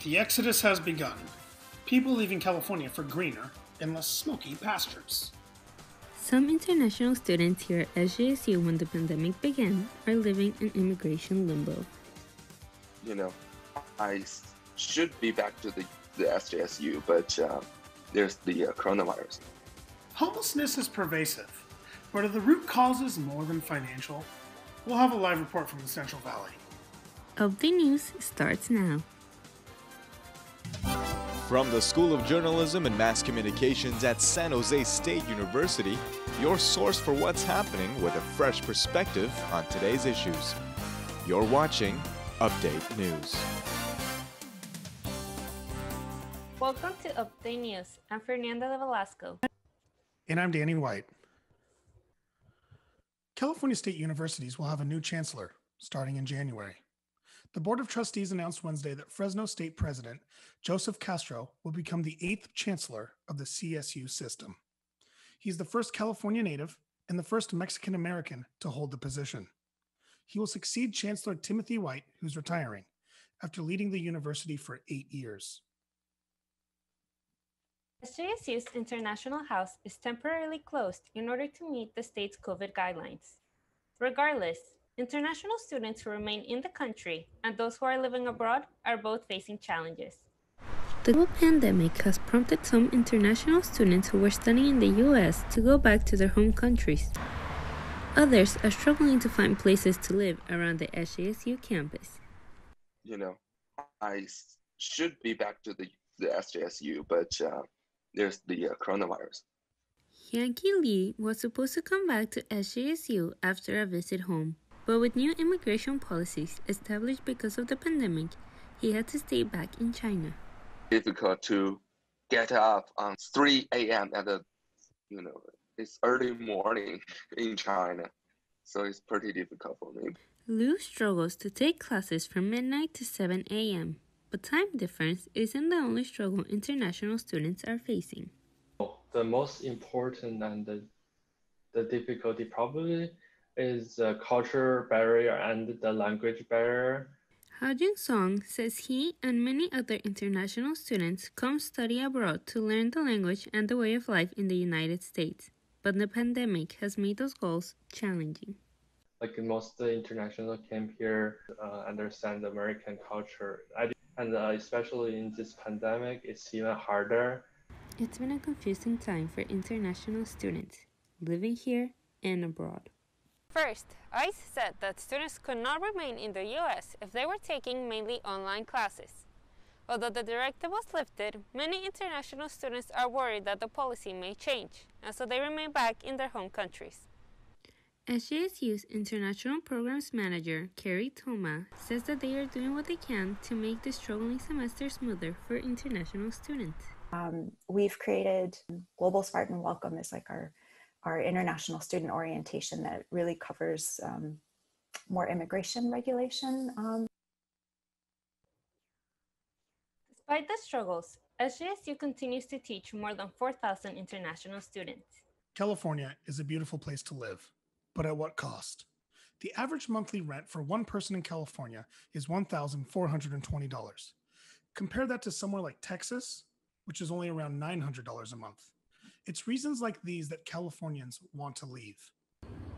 The exodus has begun. People leaving California for greener and less smoky pastures. Some international students here at SJSU when the pandemic began are living in immigration limbo. I should be back to the SJSU, but there's the coronavirus. Homelessness is pervasive, but are the root causes more than financial? We'll have a live report from the Central Valley. Update News starts now. From the School of Journalism and Mass Communications at San Jose State University, your source for what's happening with a fresh perspective on today's issues. You're watching Update News. Welcome to Update News. I'm Fernanda de Velasco. And I'm Danny White. California State Universities will have a new chancellor starting in January. The Board of Trustees announced Wednesday that Fresno State President Joseph Castro will become the 8th chancellor of the CSU system. He's the first California native and the first Mexican American to hold the position. He will succeed Chancellor Timothy White, who's retiring, after leading the university for 8 years. SJSU's International House is temporarily closed in order to meet the state's COVID guidelines. Regardless, international students who remain in the country and those who are living abroad are both facing challenges. The global pandemic has prompted some international students who were studying in the U.S. to go back to their home countries. Others are struggling to find places to live around the SJSU campus. I should be back to the SJSU, but there's the coronavirus. Yankee Lee was supposed to come back to SJSU after a visit home, but with new immigration policies established because of the pandemic, he had to stay back in China. Difficult to get up on 3 a.m. It's early morning in China, so it's pretty difficult for me. Liu struggles to take classes from midnight to 7 a.m., but time difference isn't the only struggle international students are facing. The most important and the difficulty probably is the culture barrier and the language barrier. Hao-Jun Song says he and many other international students come study abroad to learn the language and the way of life in the United States, but the pandemic has made those goals challenging. Like most the international came here understand the American culture. And especially in this pandemic, it's even harder. It's been a confusing time for international students living here and abroad. First, ICE said that students could not remain in the U.S. if they were taking mainly online classes. Although the directive was lifted, many international students are worried that the policy may change, and so they remain back in their home countries. SJSU's International Programs Manager, Carrie Thoma, says that they are doing what they can to make the struggling semester smoother for international students. We've created Global Spartan Welcome is like our international student orientation that really covers more immigration regulation. Despite the struggles, SJSU continues to teach more than 4,000 international students. California is a beautiful place to live, but at what cost? The average monthly rent for one person in California is $1,420. Compare that to somewhere like Texas, which is only around $900 a month. It's reasons like these that Californians want to leave.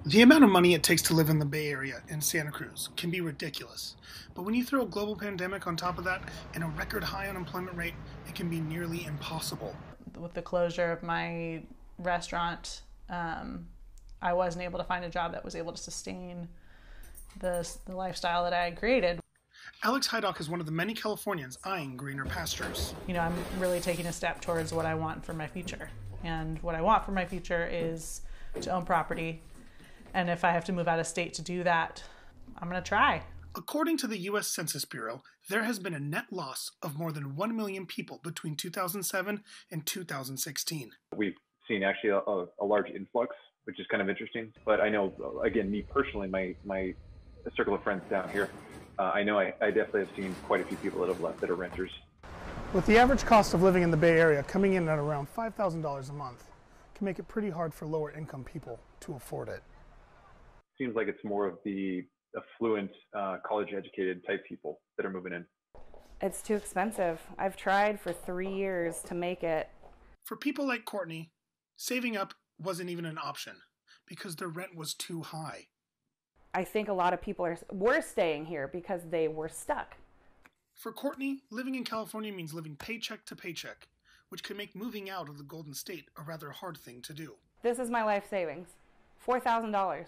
The amount of money it takes to live in the Bay Area and Santa Cruz can be ridiculous, but when you throw a global pandemic on top of that and a record high unemployment rate, it can be nearly impossible. With the closure of my restaurant, I wasn't able to find a job that was able to sustain the lifestyle that I had created. Alex Hydock is one of the many Californians eyeing greener pastures. I'm really taking a step towards what I want for my future. And what I want for my future is to own property. And if I have to move out of state to do that, I'm going to try. According to the U.S. Census Bureau, there has been a net loss of more than 1 million people between 2007 and 2016. We've seen actually a large influx, which is kind of interesting. But I know, again, me personally, my circle of friends down here, I know I definitely have seen quite a few people that have left that are renters. With the average cost of living in the Bay Area coming in at around $5,000 a month, it can make it pretty hard for lower income people to afford it. Seems like it's more of the affluent, college educated type people that are moving in. It's too expensive. I've tried for 3 years to make it. For people like Courtney, saving up wasn't even an option because their rent was too high. I think a lot of people were staying here because they were stuck. For Courtney, living in California means living paycheck to paycheck, which can make moving out of the Golden State a rather hard thing to do. This is my life savings. $4,000.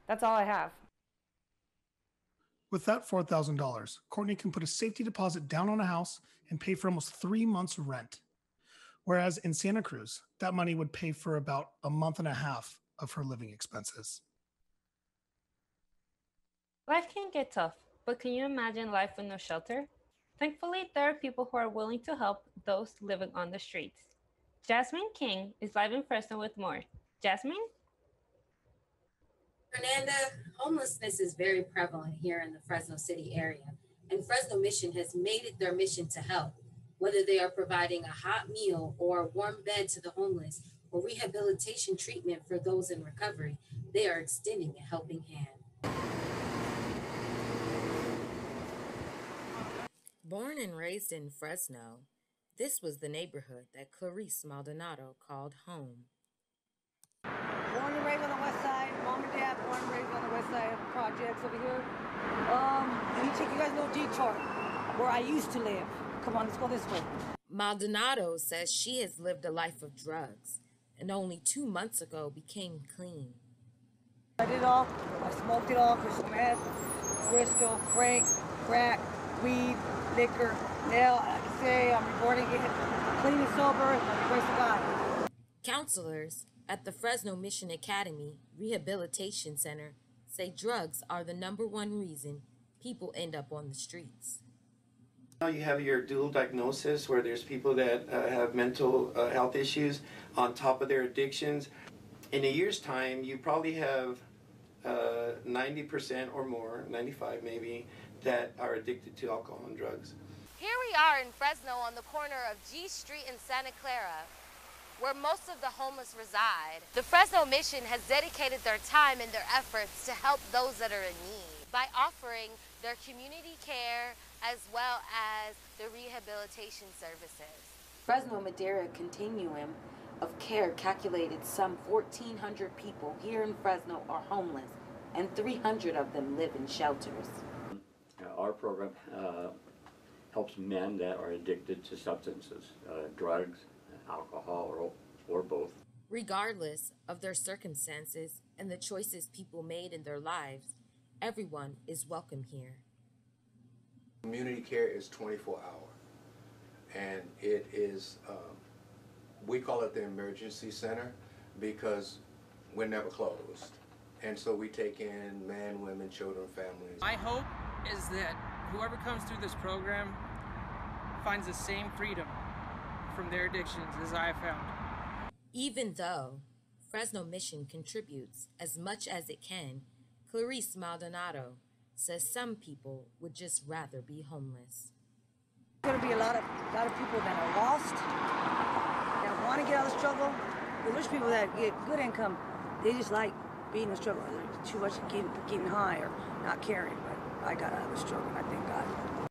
That's all I have. With that $4,000, Courtney can put a safety deposit down on a house and pay for almost 3 months' rent. Whereas in Santa Cruz, that money would pay for about a month and a half of her living expenses. Life can get tough, but can you imagine life with no shelter? Thankfully, there are people who are willing to help those living on the streets. Jasmine King is live in Fresno with more. Jasmine? Fernanda, homelessness is very prevalent here in the Fresno City area, and Fresno Mission has made it their mission to help. Whether they are providing a hot meal or a warm bed to the homeless or rehabilitation treatment for those in recovery, they are extending a helping hand. Born and raised in Fresno, this was the neighborhood that Clarice Maldonado called home. Born and raised on the west side. Mom and dad born and raised on the west side of the projects over here. Let me take you guys a little detour where I used to live. Come on, let's go this way. Maldonado says she has lived a life of drugs and only 2 months ago became clean. I did it all. I smoked it all. Crystal meth, crystal, crank, crack, weed, liquor. Now I can say I'm reporting it clean and sober by the grace of God. Counselors at the Fresno Mission Academy Rehabilitation Center say drugs are the #1 reason people end up on the streets. Now you have your dual diagnosis where there's people that have mental health issues on top of their addictions. In a year's time, you probably have 90% or more, 95 maybe, that are addicted to alcohol and drugs. Here we are in Fresno on the corner of G Street and Santa Clara, where most of the homeless reside. The Fresno Mission has dedicated their time and their efforts to help those that are in need by offering their community care as well as the rehabilitation services. Fresno Madera Continuum of Care calculated some 1,400 people here in Fresno are homeless, and 300 of them live in shelters. Our program helps men that are addicted to substances, drugs, alcohol, or both. Regardless of their circumstances and the choices people made in their lives, everyone is welcome here. Community care is 24-hour, and it is, we call it the emergency center because we're never closed. And so we take in men, women, children, families. My hope is that whoever comes through this program finds the same freedom from their addictions as I have found. Even though Fresno Mission contributes as much as it can, Clarice Maldonado says some people would just rather be homeless. There's going to be a lot of people that are lost, that want to get out of the struggle. There's people that get good income, they just like being in the struggle. There's too much getting high or not caring, but I got out of the struggle, and I thank God.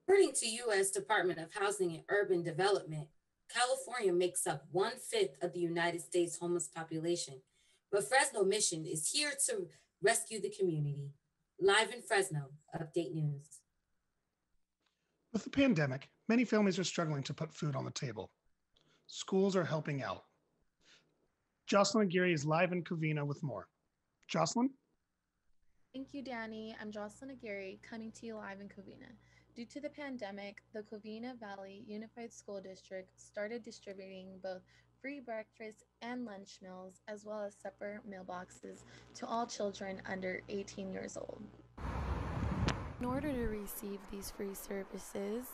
According to U.S. Department of Housing and Urban Development, California makes up 1/5 of the United States homeless population, but Fresno Mission is here to rescue the community. Live in Fresno, Update News. With the pandemic, many families are struggling to put food on the table. Schools are helping out. Jocelyn Aguirre is live in Covina with more. Jocelyn? Thank you, Danny. I'm Jocelyn Aguirre, coming to you live in Covina. Due to the pandemic, the Covina Valley Unified School District started distributing both free breakfast and lunch meals, as well as separate mailboxes to all children under 18 years old. In order to receive these free services,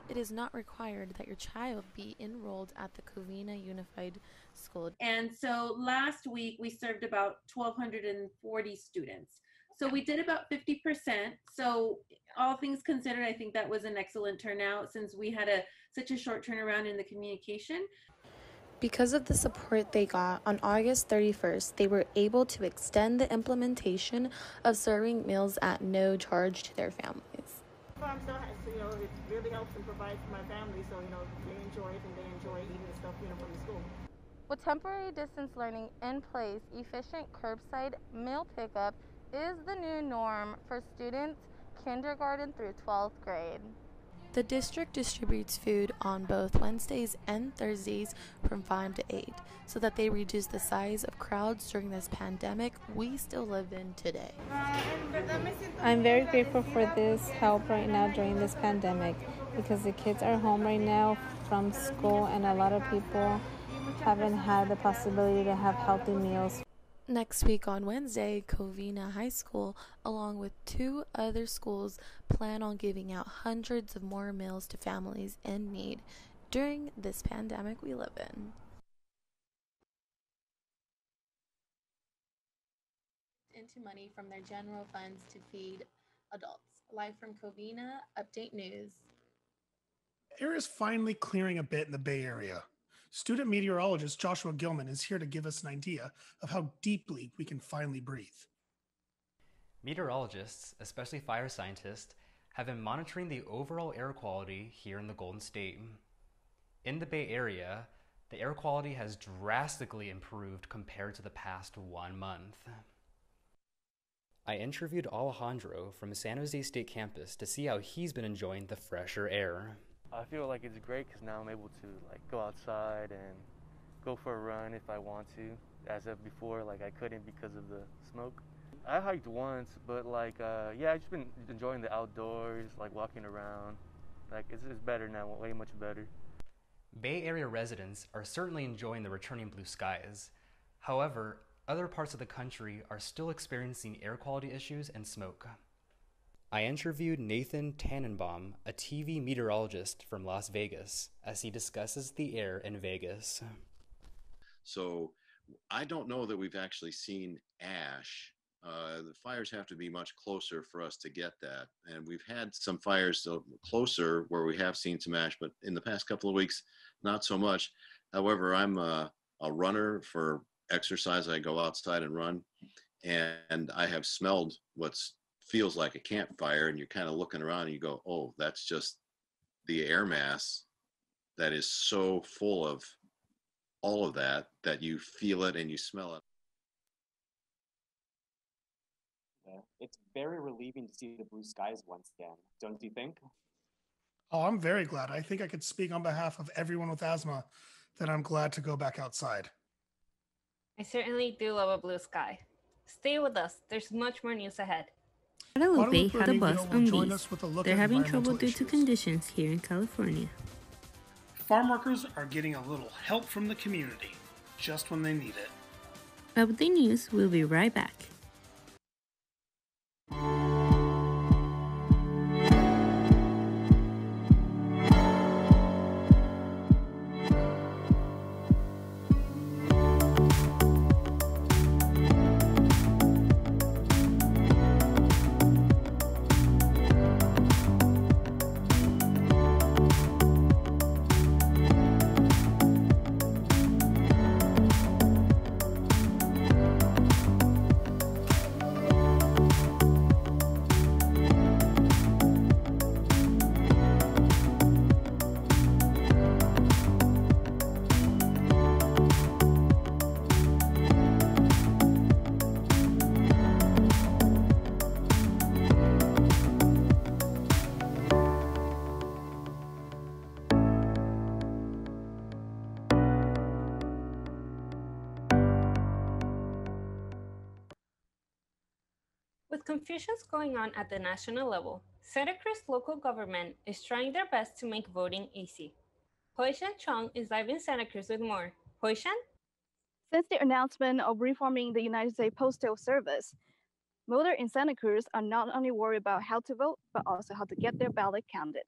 it is not required that your child be enrolled at the Covina Unified School. And so last week we served about 1,240 students. So we did about 50%. So all things considered, I think that was an excellent turnout since we had such a short turnaround in the communication. Because of the support they got, on August 31st, they were able to extend the implementation of serving meals at no charge to their families. Farm still has, it really helps and provides for my family, so, they enjoy it and they enjoy eating the stuff, from the school. With temporary distance learning in place, efficient curbside meal pickup is the new norm for students kindergarten through 12th grade. The district distributes food on both Wednesdays and Thursdays from 5 to 8 so that they reduce the size of crowds during this pandemic we still live in today. I'm very grateful for this help right now during this pandemic because the kids are home right now from school and a lot of people haven't had the possibility to have healthy meals. Next week on Wednesday, Covina High School, along with 2 other schools, plan on giving out hundreds of more meals to families in need during this pandemic we live in. Into money from their general funds to feed adults. Live from Covina, Update News. Air is finally clearing a bit in the Bay Area. Student meteorologist Joshua Gilman is here to give us an idea of how deeply we can finally breathe. Meteorologists, especially fire scientists, have been monitoring the overall air quality here in the Golden State. In the Bay Area, the air quality has drastically improved compared to the past 1 month. I interviewed Alejandro from San Jose State campus to see how he's been enjoying the fresher air. I feel like it's great because now I'm able to go outside and go for a run if I want to. As of before, I couldn't because of the smoke. I hiked once, but I've just been enjoying the outdoors, walking around. It's better now, way much better. Bay Area residents are certainly enjoying the returning blue skies. However, other parts of the country are still experiencing air quality issues and smoke. I interviewed Nathan Tannenbaum, a TV meteorologist from Las Vegas, as he discusses the air in Vegas. So I don't know that we've actually seen ash. The fires have to be much closer for us to get that. And we've had some fires closer where we have seen some ash, but in the past couple of weeks, not so much. However, I'm a runner for exercise. I go outside and run, and I have smelled what's feels like a campfire, and you're kind of looking around and you go, oh, that's just the air mass that is so full of all of that you feel it and you smell it. Yeah, it's very relieving to see the blue skies once again, don't you think? Oh, I'm very glad. I think I could speak on behalf of everyone with asthma that I'm glad to go back outside. I certainly do love a blue sky. Stay with us. There's much more news ahead. Guadalupe had a bus on join bees. us with a look They're at having trouble environmental due to issues. conditions here in California. Farm workers are getting a little help from the community, just when they need it. Update News will be right back. With confusions going on at the national level, Santa Cruz local government is trying their best to make voting easy. Hoishan Chong is live in Santa Cruz with more. Hoishan? Since the announcement of reforming the United States Postal Service, voters in Santa Cruz are not only worried about how to vote, but also how to get their ballot counted.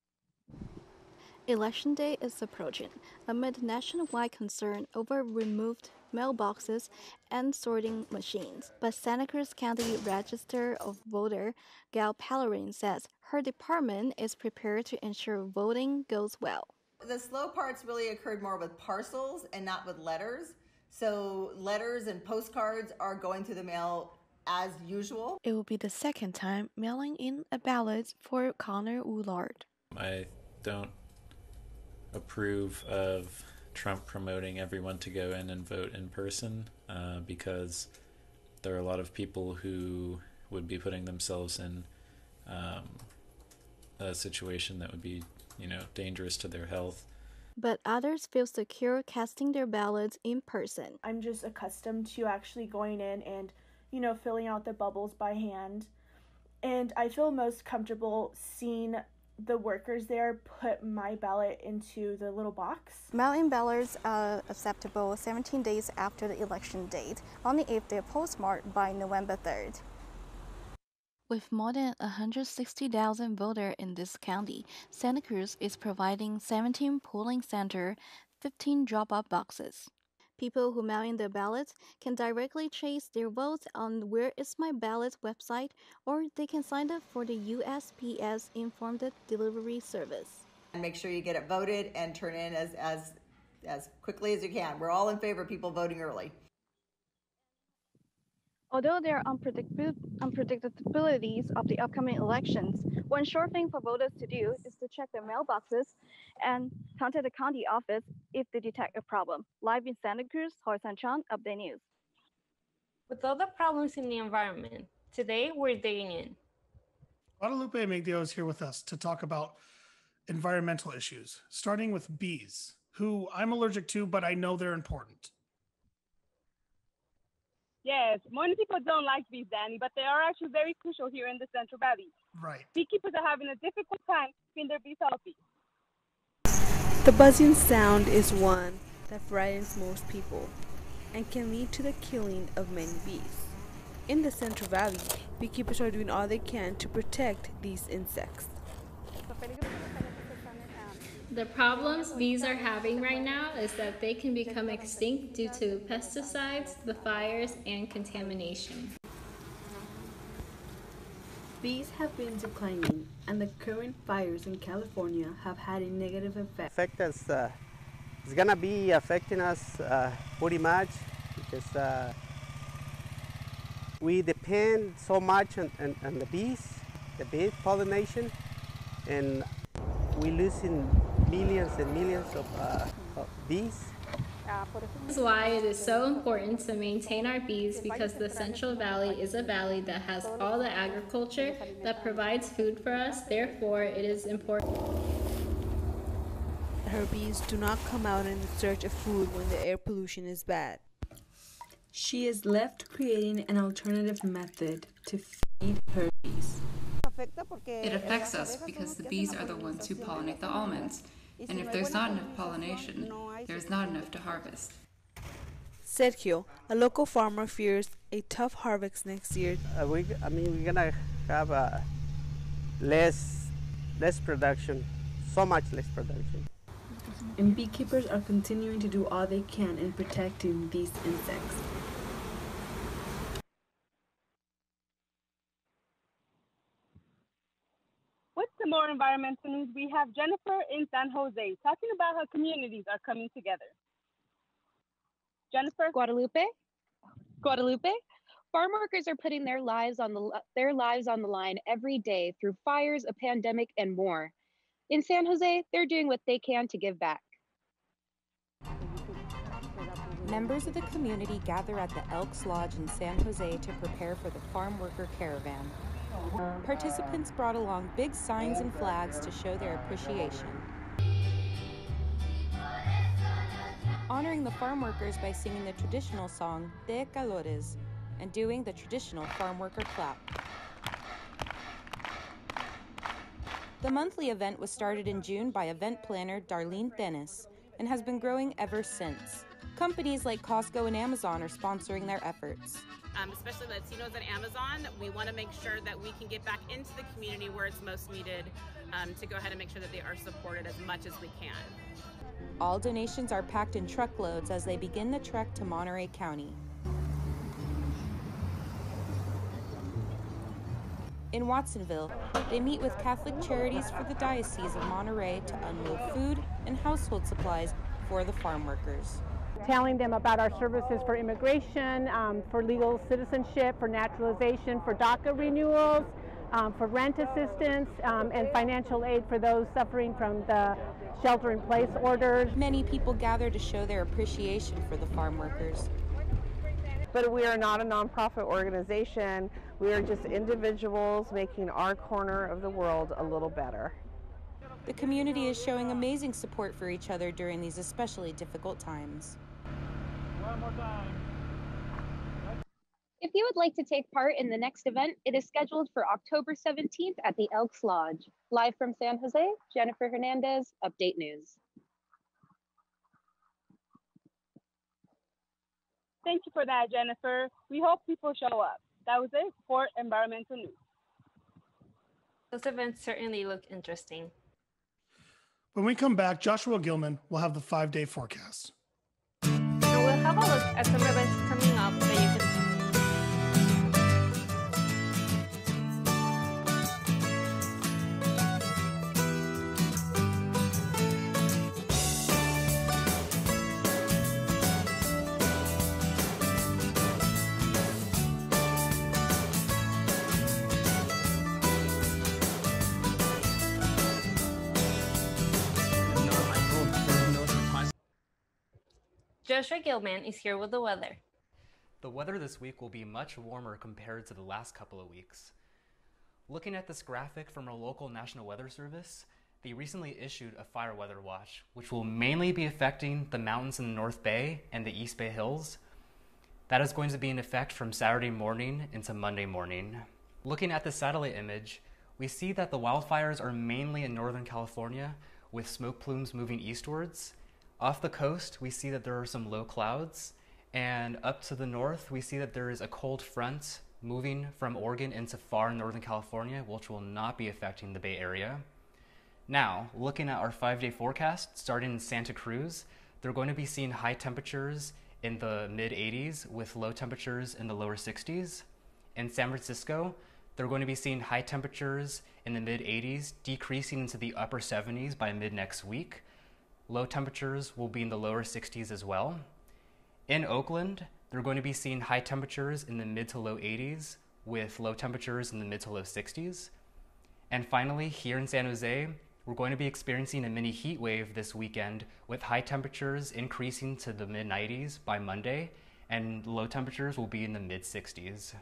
Election day is approaching amid nationwide concern over removed mailboxes and sorting machines. But Santa Cruz County Register of Voter Gal Pellerin says her department is prepared to ensure voting goes well. The slow parts really occurred more with parcels and not with letters. So letters and postcards are going through the mail as usual. It will be the second time mailing in a ballot for Connor Ullard. I don't approve of Trump promoting everyone to go in and vote in person because there are a lot of people who would be putting themselves in a situation that would be, dangerous to their health. But others feel secure casting their ballots in person. I'm just accustomed to actually going in and, filling out the bubbles by hand. And I feel most comfortable seeing the workers there put my ballot into the little box. Mail-in ballots are acceptable 17 days after the election date, only if they're postmarked by November 3rd. With more than 160,000 voters in this county, Santa Cruz is providing 17 polling centers, 15 drop-off boxes. People who mail in their ballots can directly trace their votes on Where Is My Ballot website, or they can sign up for the USPS Informed Delivery service. And make sure you get it voted and turn in as quickly as you can. We're all in favor of people voting early. Although there are unpredictabilities of the upcoming elections, one sure thing for voters to do is to check their mailboxes and contact the county office if they detect a problem. Live in Santa Cruz, Jorge Sanchan, Update News. With all the problems in the environment, today we're digging in. Guadalupe Migdio is here with us to talk about environmental issues, starting with bees, who I'm allergic to, but I know they're important. Yes, many people don't like bees, Danny, but they are actually very crucial here in the Central Valley. Right. Beekeepers are having a difficult time keeping their bees healthy. The buzzing sound is one that frightens most people and can lead to the killing of many bees. In the Central Valley, beekeepers are doing all they can to protect these insects. The problems bees are having right now is that they can become extinct due to pesticides, the fires, and contamination. Bees have been declining, and the current fires in California have had a negative effect. It's gonna be affecting us pretty much because we depend so much on the bees, the bee pollination, and we're losing millions and millions of bees. This is why it is so important to maintain our bees, because the Central Valley is a valley that has all the agriculture that provides food for us. Therefore, it is important. Her bees do not come out in search of food when the air pollution is bad. She is left creating an alternative method to feed her bees. It affects us because the bees are the ones who pollinate the almonds, and if there's not enough pollination, there's not enough to harvest. Sergio, a local farmer, fears a tough harvest next year. We're gonna have less production, so much less production. And beekeepers are continuing to do all they can in protecting these insects. With some more environmental news, we have Jennifer in San Jose talking about how communities are coming together. Jennifer? Guadalupe, farm workers are putting their lives on the line every day through fires, a pandemic, and more. In San Jose, they're doing what they can to give back. Members of the community gather at the Elks Lodge in San Jose to prepare for the farm worker caravan. Participants brought along big signs and flags to show their appreciation. Honoring the farm workers by singing the traditional song De Calores and doing the traditional farm worker clap. The monthly event was started in June by event planner Darlene Dennis and has been growing ever since. Companies like Costco and Amazon are sponsoring their efforts. Especially Latinos at Amazon, we want to make sure that we can get back into the community where it's most needed to go ahead and make sure that they are supported as much as we can. All donations are packed in truckloads as they begin the trek to Monterey County. In Watsonville, they meet with Catholic Charities for the Diocese of Monterey to unload food and household supplies for the farm workers. telling them about our services for immigration, for legal citizenship, for naturalization, for DACA renewals, for rent assistance, and financial aid for those suffering from the shelter-in-place orders. Many people gather to show their appreciation for the farm workers. But we are not a nonprofit organization. We are just individuals making our corner of the world a little better. The community is showing amazing support for each other during these especially difficult times. One more time. If you would like to take part in the next event, it is scheduled for October 17th at the Elks Lodge. Live from San Jose, Jennifer Hernandez, Update News. Thank you for that, Jennifer. We hope people show up. That was it for Environmental News. Those events certainly look interesting. When we come back, Joshua Gilman will have the 5-day forecast. And we'll have a look at some events coming up that you can Joshua Gilman is here with the weather. The weather this week will be much warmer compared to the last couple of weeks. Looking at this graphic from our local National Weather Service, they recently issued a fire weather watch, which will mainly be affecting the mountains in the North Bay and the East Bay Hills. That is going to be in effect from Saturday morning into Monday morning. Looking at the satellite image, we see that the wildfires are mainly in Northern California, with smoke plumes moving eastwards. Off the coast, we see that there are some low clouds, and up to the north, we see that there is a cold front moving from Oregon into far Northern California, which will not be affecting the Bay Area. Now, looking at our 5-day forecast, starting in Santa Cruz, they're going to be seeing high temperatures in the mid-80s with low temperatures in the lower 60s. In San Francisco, they're going to be seeing high temperatures in the mid-80s, decreasing into the upper 70s by mid-next week. Low temperatures will be in the lower 60s as well. In Oakland, they're going to be seeing high temperatures in the mid to low 80s with low temperatures in the mid to low 60s. And finally, here in San Jose, we're going to be experiencing a mini heat wave this weekend with high temperatures increasing to the mid 90s by Monday, and low temperatures will be in the mid 60s.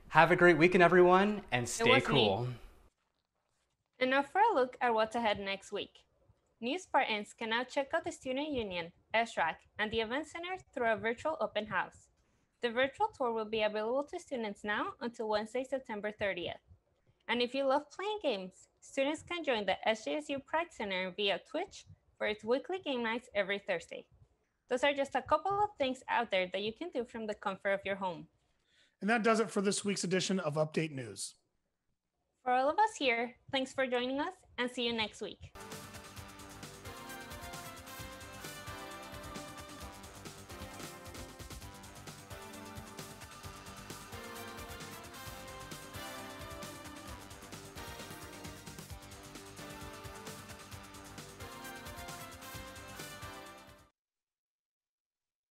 Have a great weekend, everyone, and stay cool. And now for a look at what's ahead next week. New Spartans can now check out the Student Union, SRAC, and the Event Center through a virtual open house. The virtual tour will be available to students now until Wednesday, September 30th. And if you love playing games, students can join the SJSU Pride Center via Twitch for its weekly game nights every Thursday. Those are just a couple of things out there that you can do from the comfort of your home. And that does it for this week's edition of Update News. For all of us here, thanks for joining us and see you next week.